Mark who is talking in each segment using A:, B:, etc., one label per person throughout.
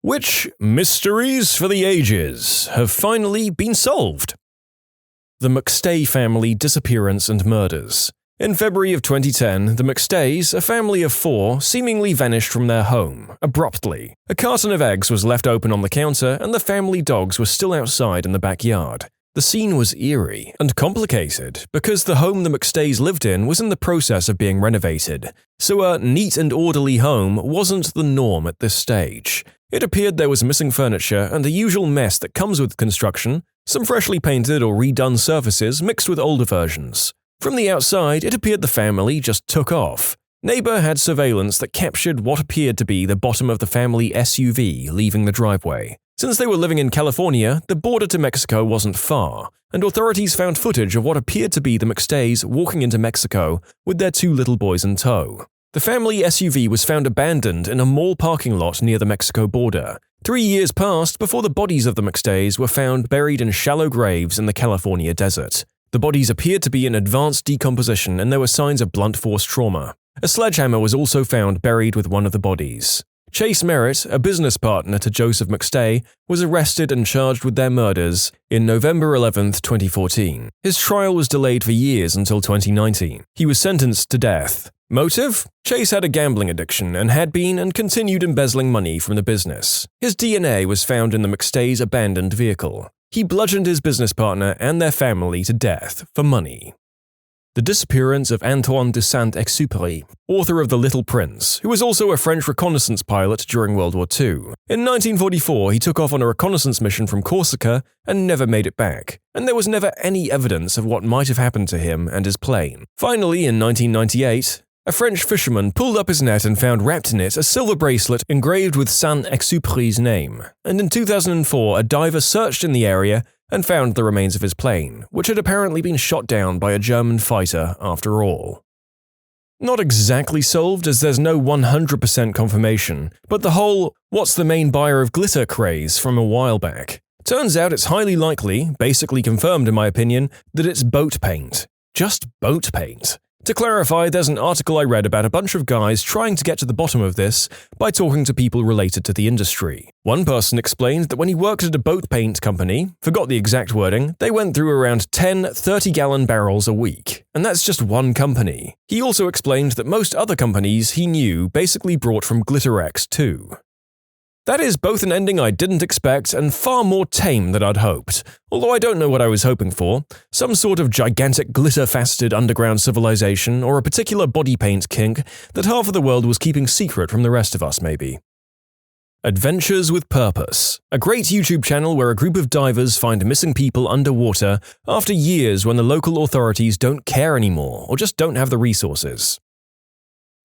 A: Which mysteries for the ages have finally been solved? The McStay family disappearance and murders. In February of 2010, the McStays, a family of 4, seemingly vanished from their home, abruptly. A carton of eggs was left open on the counter and the family dogs were still outside in the backyard. The scene was eerie and complicated because the home the McStays lived in was in the process of being renovated, so a neat and orderly home wasn't the norm at this stage. It appeared there was missing furniture and the usual mess that comes with construction, some freshly painted or redone surfaces mixed with older versions. From the outside, it appeared the family just took off. Neighbor had surveillance that captured what appeared to be the bottom of the family SUV leaving the driveway. Since they were living in California, the border to Mexico wasn't far, and authorities found footage of what appeared to be the McStays walking into Mexico with their 2 little boys in tow. The family SUV was found abandoned in a mall parking lot near the Mexico border. 3 years passed before the bodies of the McStays were found buried in shallow graves in the California desert. The bodies appeared to be in advanced decomposition and there were signs of blunt force trauma. A sledgehammer was also found buried with one of the bodies. Chase Merritt, a business partner to Joseph McStay, was arrested and charged with their murders in November 11, 2014. His trial was delayed for years until 2019. He was sentenced to death. Motive? Chase had a gambling addiction and had been and continued embezzling money from the business. His DNA was found in the McStays' abandoned vehicle. He bludgeoned his business partner and their family to death for money. The disappearance of Antoine de Saint-Exupéry, author of The Little Prince, who was also a French reconnaissance pilot during World War II. In 1944, he took off on a reconnaissance mission from Corsica and never made it back, and there was never any evidence of what might have happened to him and his plane. Finally, in 1998, a French fisherman pulled up his net and found wrapped in it a silver bracelet engraved with Saint-Exupéry's name, and in 2004 a diver searched in the area and found the remains of his plane, which had apparently been shot down by a German fighter after all. Not exactly solved as there's no 100% confirmation, but the whole "what's the main buyer of glitter" craze from a while back. Turns out it's highly likely, basically confirmed in my opinion, that it's boat paint. Just boat paint. To clarify, there's an article I read about a bunch of guys trying to get to the bottom of this by talking to people related to the industry. One person explained that when he worked at a boat paint company, forgot the exact wording, they went through around 10 30-gallon barrels a week, and that's just one company. He also explained that most other companies he knew basically brought from GlitterX too. That is both an ending I didn't expect and far more tame than I'd hoped, although I don't know what I was hoping for. Some sort of gigantic glitter-faceted underground civilization or a particular body paint kink that half of the world was keeping secret from the rest of us maybe. Adventures with Purpose, a great YouTube channel where a group of divers find missing people underwater after years when the local authorities don't care anymore or just don't have the resources.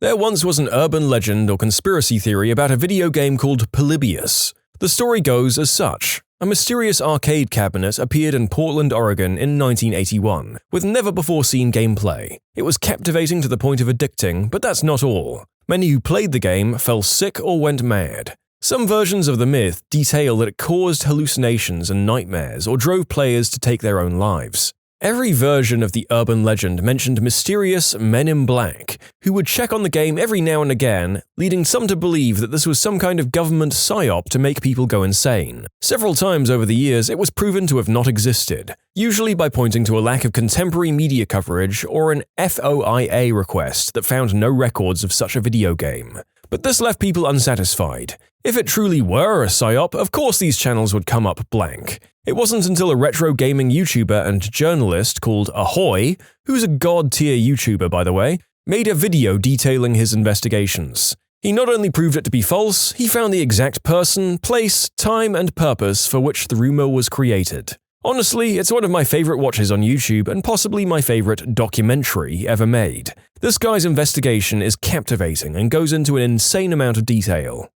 A: There once was an urban legend or conspiracy theory about a video game called Polybius. The story goes as such. A mysterious arcade cabinet appeared in Portland, Oregon in 1981, with never-before-seen gameplay. It was captivating to the point of addicting, but that's not all. Many who played the game fell sick or went mad. Some versions of the myth detail that it caused hallucinations and nightmares or drove players to take their own lives. Every version of the urban legend mentioned mysterious men in black who would check on the game every now and again, leading some to believe that this was some kind of government psyop to make people go insane. Several times over the years, it was proven to have not existed, usually by pointing to a lack of contemporary media coverage or an FOIA request that found no records of such a video game. But this left people unsatisfied. If it truly were a psyop, of course these channels would come up blank. It wasn't until a retro gaming YouTuber and journalist called Ahoy, who's a god-tier YouTuber by the way, made a video detailing his investigations. He not only proved it to be false, he found the exact person, place, time, and purpose for which the rumor was created. Honestly, it's one of my favorite watches on YouTube and possibly my favorite documentary ever made. This guy's investigation is captivating and goes into an insane amount of detail.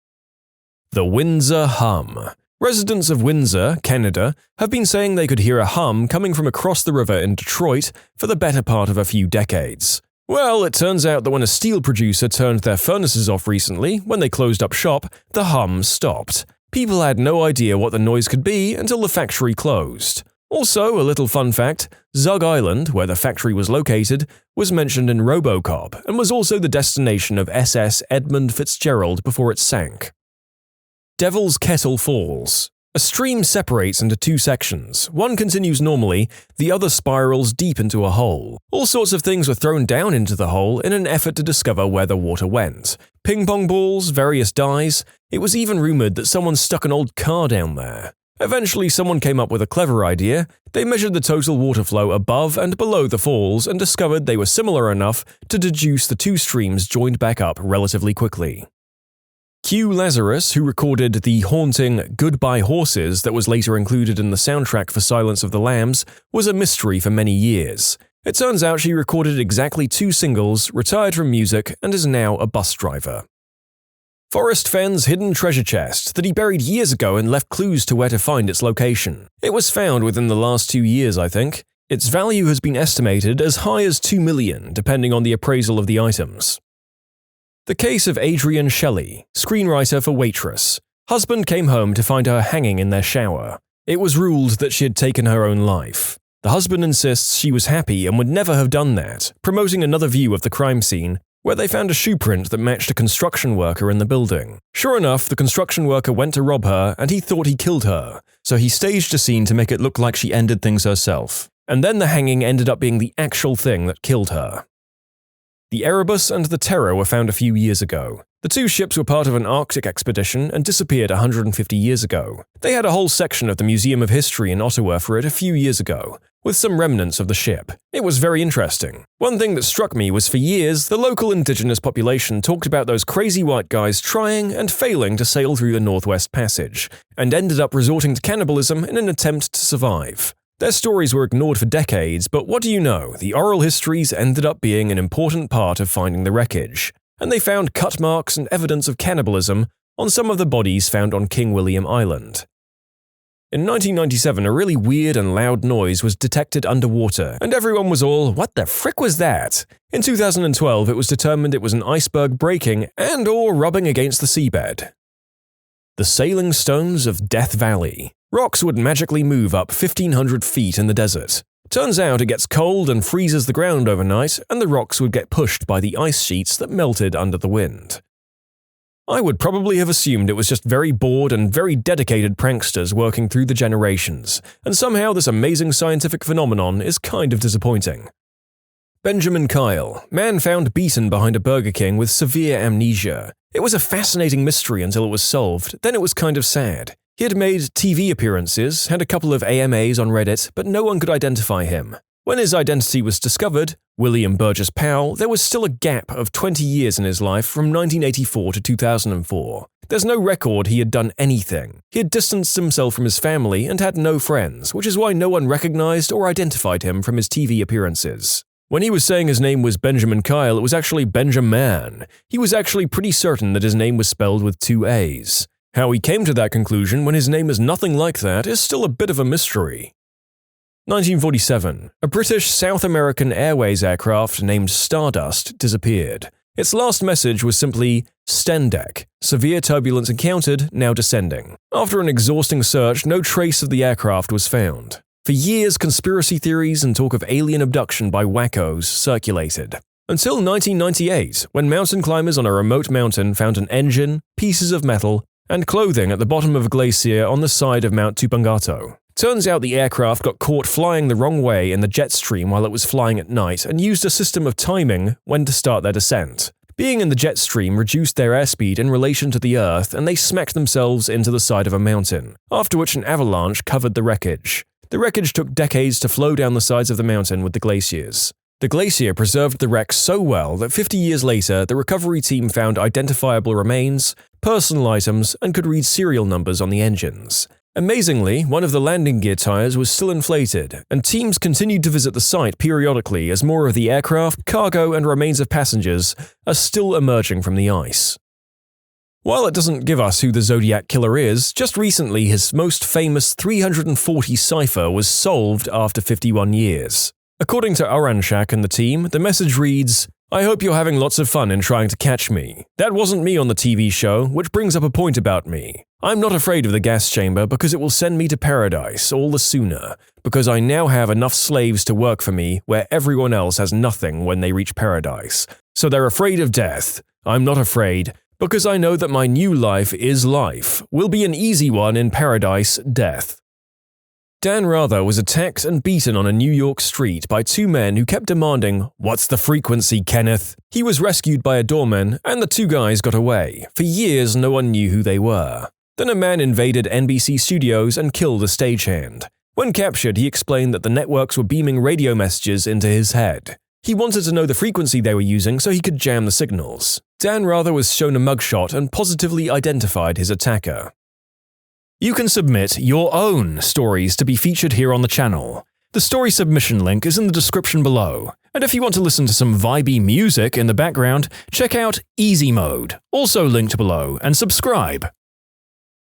A: The Windsor Hum. Residents of Windsor, Canada, have been saying they could hear a hum coming from across the river in Detroit for the better part of a few decades. Well, it turns out that when a steel producer turned their furnaces off recently, when they closed up shop, the hum stopped. People had no idea what the noise could be until the factory closed. Also, a little fun fact, Zug Island, where the factory was located, was mentioned in RoboCop and was also the destination of SS Edmund Fitzgerald before it sank. Devil's Kettle Falls. A stream separates into two sections. One continues normally, the other spirals deep into a hole. All sorts of things were thrown down into the hole in an effort to discover where the water went. Ping pong balls, various dyes. It was even rumored that someone stuck an old car down there. Eventually, someone came up with a clever idea. They measured the total water flow above and below the falls and discovered they were similar enough to deduce the two streams joined back up relatively quickly. Q Lazarus, who recorded the haunting Goodbye Horses that was later included in the soundtrack for Silence of the Lambs, was a mystery for many years. It turns out she recorded exactly 2 singles, retired from music, and is now a bus driver. Forrest Fenn's hidden treasure chest that he buried years ago and left clues to where to find its location. It was found within the last 2 years, I think. Its value has been estimated as high as $2 million, depending on the appraisal of the items. The case of Adrienne Shelly, screenwriter for Waitress. Husband came home to find her hanging in their shower. It was ruled that she had taken her own life. The husband insists she was happy and would never have done that, promoting another view of the crime scene, where they found a shoe print that matched a construction worker in the building. Sure enough, the construction worker went to rob her and he thought he killed her, so he staged a scene to make it look like she ended things herself. And then the hanging ended up being the actual thing that killed her. The Erebus and the Terror were found a few years ago. The 2 ships were part of an Arctic expedition and disappeared 150 years ago. They had a whole section of the Museum of History in Ottawa for it a few years ago, with some remnants of the ship. It was very interesting. One thing that struck me was for years, the local indigenous population talked about those crazy white guys trying and failing to sail through the Northwest Passage, and ended up resorting to cannibalism in an attempt to survive. Their stories were ignored for decades, but what do you know, the oral histories ended up being an important part of finding the wreckage, and they found cut marks and evidence of cannibalism on some of the bodies found on King William Island. In 1997, a really weird and loud noise was detected underwater, and everyone was all, "What the frick was that?" In 2012, it was determined it was an iceberg breaking and/or rubbing against the seabed. The Sailing Stones of Death Valley. Rocks would magically move up 1,500 feet in the desert. Turns out it gets cold and freezes the ground overnight, and the rocks would get pushed by the ice sheets that melted under the wind. I would probably have assumed it was just very bored and very dedicated pranksters working through the generations, and somehow this amazing scientific phenomenon is kind of disappointing. Benjamin Kyle, man found beaten behind a Burger King with severe amnesia. It was a fascinating mystery until it was solved, then it was kind of sad. He had made TV appearances, had a couple of AMAs on Reddit, but no one could identify him. When his identity was discovered, William Burgess Powell, there was still a gap of 20 years in his life from 1984 to 2004. There's no record he had done anything. He had distanced himself from his family and had no friends, which is why no one recognized or identified him from his TV appearances. When he was saying his name was Benjamin Kyle, it was actually Benjamin. He was actually pretty certain that his name was spelled with 2 A's. How he came to that conclusion when his name is nothing like that is still a bit of a mystery. 1947. A British South American Airways aircraft named Stardust disappeared. Its last message was simply, "Stendeck. Severe turbulence encountered, now descending." After an exhausting search, no trace of the aircraft was found. For years, conspiracy theories and talk of alien abduction by wackos circulated. Until 1998, when mountain climbers on a remote mountain found an engine, pieces of metal, and clothing at the bottom of a glacier on the side of Mount Tupungato. Turns out the aircraft got caught flying the wrong way in the jet stream while it was flying at night and used a system of timing when to start their descent. Being in the jet stream reduced their airspeed in relation to the Earth, and they smacked themselves into the side of a mountain, after which an avalanche covered the wreckage. The wreckage took decades to flow down the sides of the mountain with the glaciers. The glacier preserved the wreck so well that 50 years later, the recovery team found identifiable remains, personal items, and could read serial numbers on the engines. Amazingly, one of the landing gear tires was still inflated, and teams continued to visit the site periodically as more of the aircraft, cargo, and remains of passengers are still emerging from the ice. While it doesn't give us who the Zodiac killer is, just recently his most famous 340 cipher was solved after 51 years. According to Oranshak and the team, the message reads, "I hope you're having lots of fun in trying to catch me. That wasn't me on the TV show, which brings up a point about me. I'm not afraid of the gas chamber because it will send me to paradise all the sooner, because I now have enough slaves to work for me where everyone else has nothing when they reach paradise. So they're afraid of death. I'm not afraid, Because I know that my new life is life, will be an easy one in paradise, death. Dan Rather was attacked and beaten on a New York street by two men who kept demanding, "What's the frequency, Kenneth?" He was rescued by a doorman, and the two guys got away. For years, no one knew who they were. Then a man invaded NBC studios and killed a stagehand. When captured, he explained that the networks were beaming radio messages into his head. He wanted to know the frequency they were using so he could jam the signals. Dan Rather was shown a mugshot and positively identified his attacker. You can submit your own stories to be featured here on the channel. The story submission link is in the description below. And if you want to listen to some vibey music in the background, check out easymode, also linked below, and subscribe.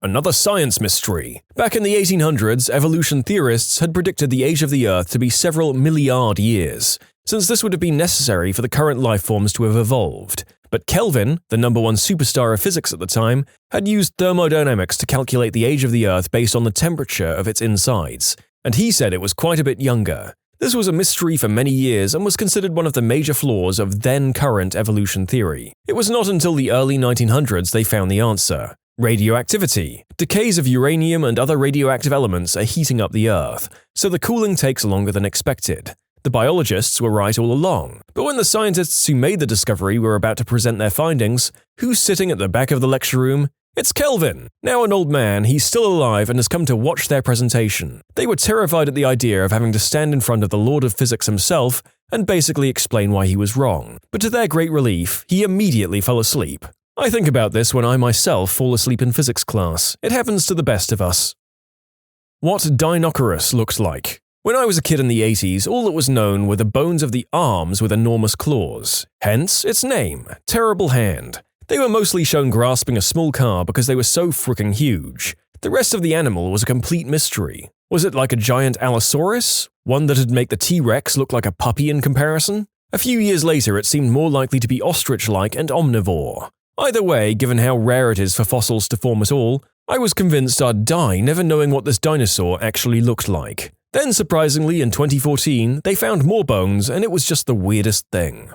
A: Another science mystery. Back in the 1800s, evolution theorists had predicted the age of the Earth to be several milliard years, since this would have been necessary for the current life forms to have evolved. But Kelvin, the #1 superstar of physics at the time, had used thermodynamics to calculate the age of the Earth based on the temperature of its insides, and he said it was quite a bit younger. This was a mystery for many years and was considered one of the major flaws of then-current evolution theory. It was not until the early 1900s they found the answer. Radioactivity. Decays of uranium and other radioactive elements are heating up the Earth, so the cooling takes longer than expected. The biologists were right all along, but when the scientists who made the discovery were about to present their findings, who's sitting at the back of the lecture room? It's Kelvin! Now an old man, he's still alive and has come to watch their presentation. They were terrified at the idea of having to stand in front of the Lord of Physics himself and basically explain why he was wrong, but to their great relief, he immediately fell asleep. I think about this when I myself fall asleep in physics class. It happens to the best of us. What Deinocheirus looks like. When I was a kid in the 80s, all that was known were the bones of the arms with enormous claws. Hence, its name, Terrible Hand. They were mostly shown grasping a small car because they were so fricking huge. The rest of the animal was a complete mystery. Was it like a giant Allosaurus? One that'd make the T-Rex look like a puppy in comparison? A few years later, it seemed more likely to be ostrich-like and omnivore. Either way, given how rare it is for fossils to form at all, I was convinced I'd die never knowing what this dinosaur actually looked like. Then, surprisingly, in 2014, they found more bones, and it was just the weirdest thing.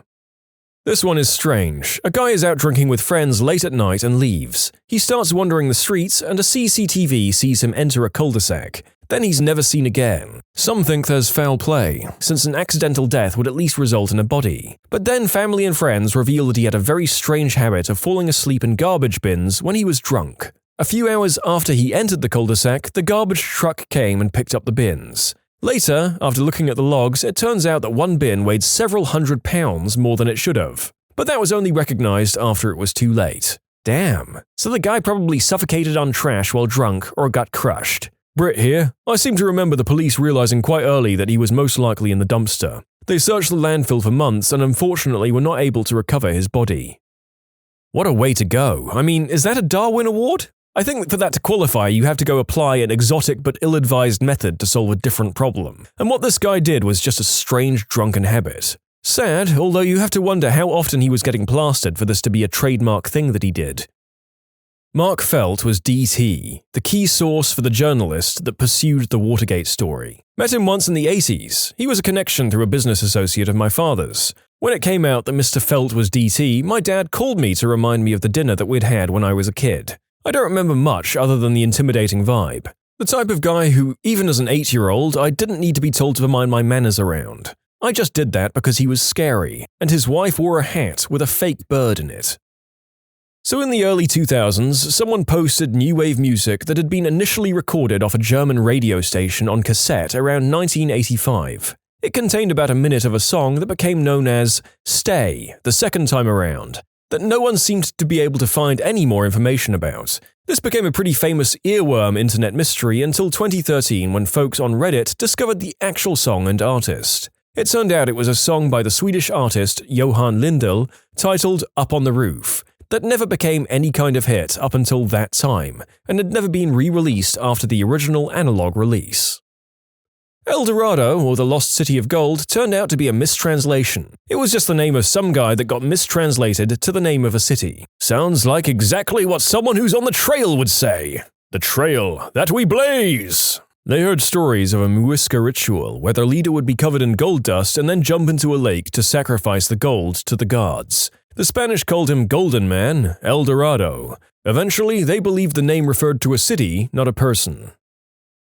A: This one is strange. A guy is out drinking with friends late at night and leaves. He starts wandering the streets, and a CCTV sees him enter a cul-de-sac. Then he's never seen again. Some think there's foul play, since an accidental death would at least result in a body. But then family and friends reveal that he had a very strange habit of falling asleep in garbage bins when he was drunk. A few hours after he entered the cul-de-sac, the garbage truck came and picked up the bins. Later, after looking at the logs, it turns out that one bin weighed several hundred pounds more than it should have. But that was only recognized after it was too late. Damn. So the guy probably suffocated on trash while drunk or got crushed. Brit here. I seem to remember the police realizing quite early that he was most likely in the dumpster. They searched the landfill for months and unfortunately were not able to recover his body. What a way to go. I mean, is that a Darwin Award? I think for that to qualify, you have to go apply an exotic but ill-advised method to solve a different problem. And what this guy did was just a strange drunken habit. Sad, although you have to wonder how often he was getting plastered for this to be a trademark thing that he did. Mark Felt was DT, the key source for the journalist that pursued the Watergate story. Met him once in the 80s. He was a connection through a business associate of my father's. When it came out that Mr. Felt was DT, my dad called me to remind me of the dinner that we'd had when I was a kid. I don't remember much other than the intimidating vibe. The type of guy who, even as an 8-year-old, I didn't need to be told to mind my manners around. I just did that because he was scary, and his wife wore a hat with a fake bird in it. So in the early 2000s, someone posted new wave music that had been initially recorded off a German radio station on cassette around 1985. It contained about a minute of a song that became known as Stay, the second time around, that no one seemed to be able to find any more information about. This became a pretty famous earworm internet mystery until 2013 when folks on Reddit discovered the actual song and artist. It turned out it was a song by the Swedish artist Johan Lindell titled Up on the Roof, that never became any kind of hit up until that time, and had never been re-released after the original analog release. El Dorado, or the Lost City of Gold, turned out to be a mistranslation. It was just the name of some guy that got mistranslated to the name of a city. Sounds like exactly what someone who's on the trail would say. The trail that we blaze! They heard stories of a Muisca ritual where their leader would be covered in gold dust and then jump into a lake to sacrifice the gold to the gods. The Spanish called him Golden Man, El Dorado. Eventually, they believed the name referred to a city, not a person.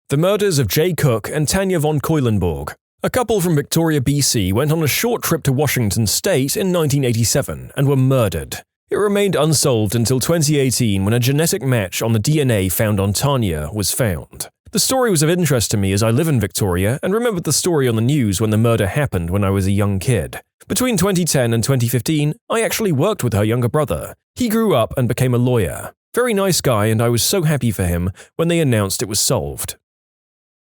A: The murders of J. Cook and Tanya von Keulenborg. A couple from Victoria, BC went on a short trip to Washington state in 1987 and were murdered. It remained unsolved until 2018 when a genetic match on the DNA found on Tanya was found. The story was of interest to me as I live in Victoria and remembered the story on the news when the murder happened when I was a young kid. Between 2010 and 2015, I actually worked with her younger brother. He grew up and became a lawyer. Very nice guy, and I was so happy for him when they announced it was solved.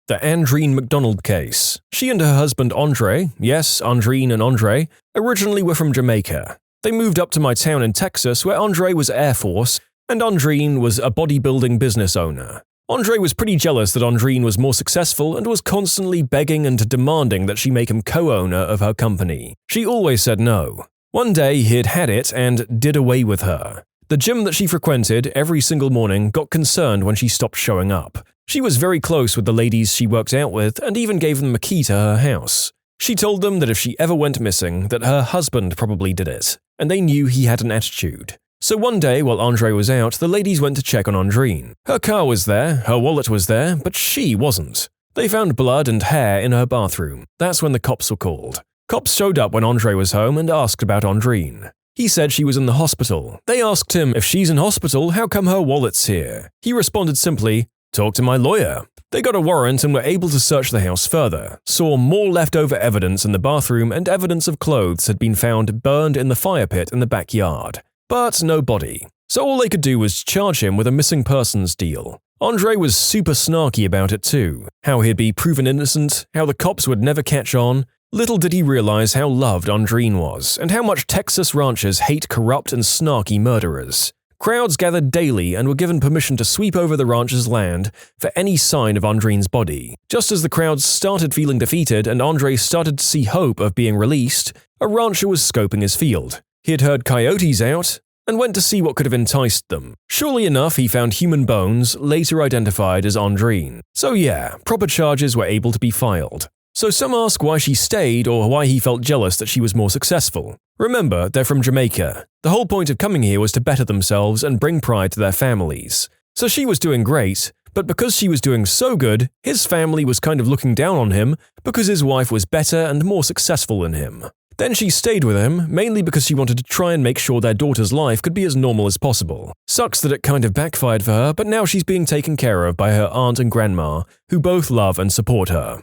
A: The Andreen McDonald case. She and her husband Andre, yes, Andreen and Andre, originally were from Jamaica. They moved up to my town in Texas where Andre was Air Force and Andreen was a bodybuilding business owner. Andre was pretty jealous that Andreen was more successful and was constantly begging and demanding that she make him co-owner of her company. She always said no. One day he'd had it and did away with her. The gym that she frequented every single morning got concerned when she stopped showing up. She was very close with the ladies she worked out with and even gave them a key to her house. She told them that if she ever went missing, that her husband probably did it, and they knew he had an attitude. So one day, while Andre was out, the ladies went to check on Andreen. Her car was there, her wallet was there, but she wasn't. They found blood and hair in her bathroom. That's when the cops were called. Cops showed up when Andre was home and asked about Andreen. He said she was in the hospital. They asked him, if she's in hospital, how come her wallet's here? He responded simply, talk to my lawyer. They got a warrant and were able to search the house further, saw more leftover evidence in the bathroom and evidence of clothes had been found burned in the fire pit in the backyard. But no body. So all they could do was charge him with a missing persons deal. Andre was super snarky about it too. How he'd be proven innocent, how the cops would never catch on. Little did he realize how loved Andreen was, and how much Texas ranchers hate corrupt and snarky murderers. Crowds gathered daily and were given permission to sweep over the rancher's land for any sign of Andreen's body. Just as the crowds started feeling defeated and Andre started to see hope of being released, a rancher was scoping his field. He had heard coyotes out and went to see what could have enticed them. Surely enough, he found human bones, later identified as Andreen. So yeah, proper charges were able to be filed. So some ask why she stayed or why he felt jealous that she was more successful. Remember, they're from Jamaica. The whole point of coming here was to better themselves and bring pride to their families. So she was doing great, but because she was doing so good, his family was kind of looking down on him because his wife was better and more successful than him. Then she stayed with him, mainly because she wanted to try and make sure their daughter's life could be as normal as possible. Sucks that it kind of backfired for her, but now she's being taken care of by her aunt and grandma, who both love and support her.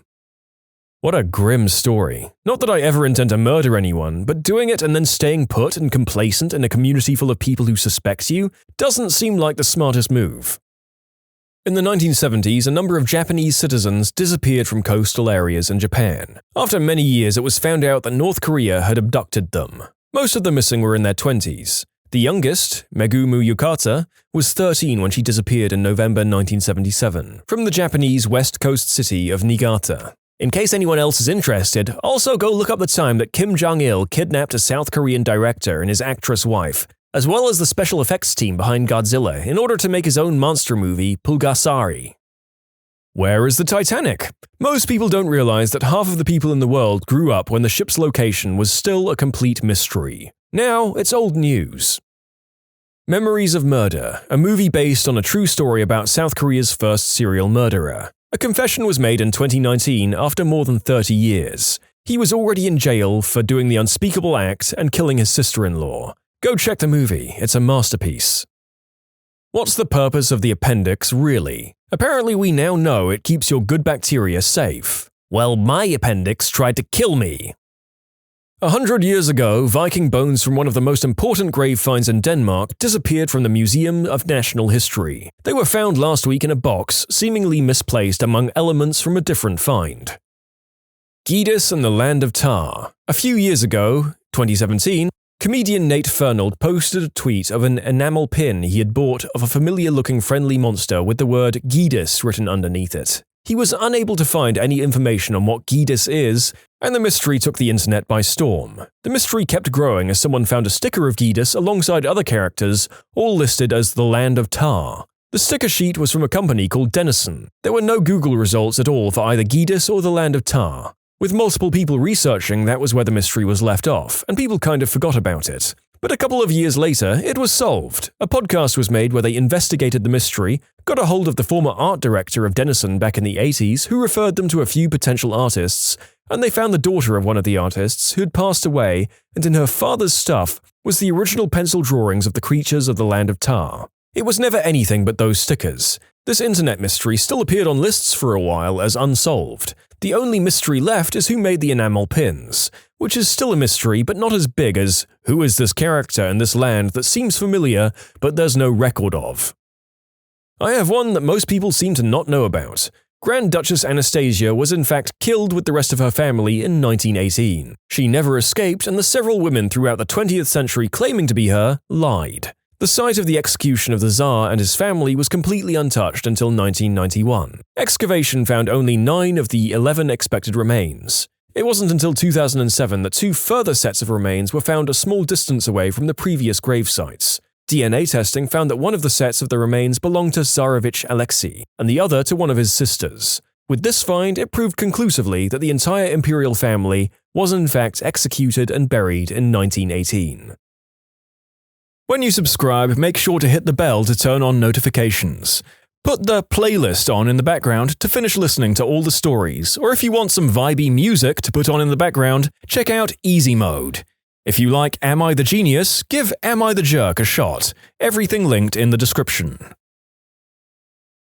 A: What a grim story. Not that I ever intend to murder anyone, but doing it and then staying put and complacent in a community full of people who suspect you doesn't seem like the smartest move. In the 1970s, a number of Japanese citizens disappeared from coastal areas in Japan. After many years, it was found out that North Korea had abducted them. Most of the missing were in their 20s. The youngest, Megumu Yukata, was 13 when she disappeared in November 1977 from the Japanese west coast city of Niigata. In case anyone else is interested, also go look up the time that Kim Jong-il kidnapped a South Korean director and his actress wife, as well as the special effects team behind Godzilla in order to make his own monster movie, Pulgasari. Where is the Titanic? Most people don't realize that half of the people in the world grew up when the ship's location was still a complete mystery. Now, it's old news. Memories of Murder, a movie based on a true story about South Korea's first serial murderer. A confession was made in 2019 after more than 30 years. He was already in jail for doing the unspeakable act and killing his sister-in-law. Go check the movie, it's a masterpiece. What's the purpose of the appendix, really? Apparently we now know it keeps your good bacteria safe. Well, my appendix tried to kill me. 100 years ago, Viking bones from one of the most important grave finds in Denmark disappeared from the Museum of National History. They were found last week in a box, seemingly misplaced among elements from a different find. Gidus and the Land of Tar. A few years ago, 2017, comedian Nate Fernald posted a tweet of an enamel pin he had bought of a familiar-looking friendly monster with the word Gidus written underneath it. He was unable to find any information on what Gidus is, and the mystery took the internet by storm. The mystery kept growing as someone found a sticker of Gidus alongside other characters, all listed as the Land of Tar. The sticker sheet was from a company called Denison. There were no Google results at all for either Gidus or the Land of Tar. With multiple people researching, that was where the mystery was left off, and people kind of forgot about it. But a couple of years later, it was solved. A podcast was made where they investigated the mystery, got a hold of the former art director of Denison back in the 80s, who referred them to a few potential artists, and they found the daughter of one of the artists who had passed away, and in her father's stuff was the original pencil drawings of the creatures of the land of Tar. It was never anything but those stickers. This internet mystery still appeared on lists for a while as unsolved. The only mystery left is who made the enamel pins, which is still a mystery but not as big as who is this character in this land that seems familiar but there's no record of. I have one that most people seem to not know about. Grand Duchess Anastasia was in fact killed with the rest of her family in 1918. She never escaped, and the several women throughout the 20th century claiming to be her lied. The site of the execution of the Tsar and his family was completely untouched until 1991. Excavation found only 9 of the 11 expected remains. It wasn't until 2007 that 2 further sets of remains were found a small distance away from the previous grave sites. DNA testing found that one of the sets of the remains belonged to Tsarevich Alexei, and the other to one of his sisters. With this find, it proved conclusively that the entire imperial family was in fact executed and buried in 1918. When you subscribe, make sure to hit the bell to turn on notifications. Put the playlist on in the background to finish listening to all the stories, or if you want some vibey music to put on in the background, check out Easy Mode. If you like Am I the Genius, give Am I the Jerk a shot. Everything linked in the description.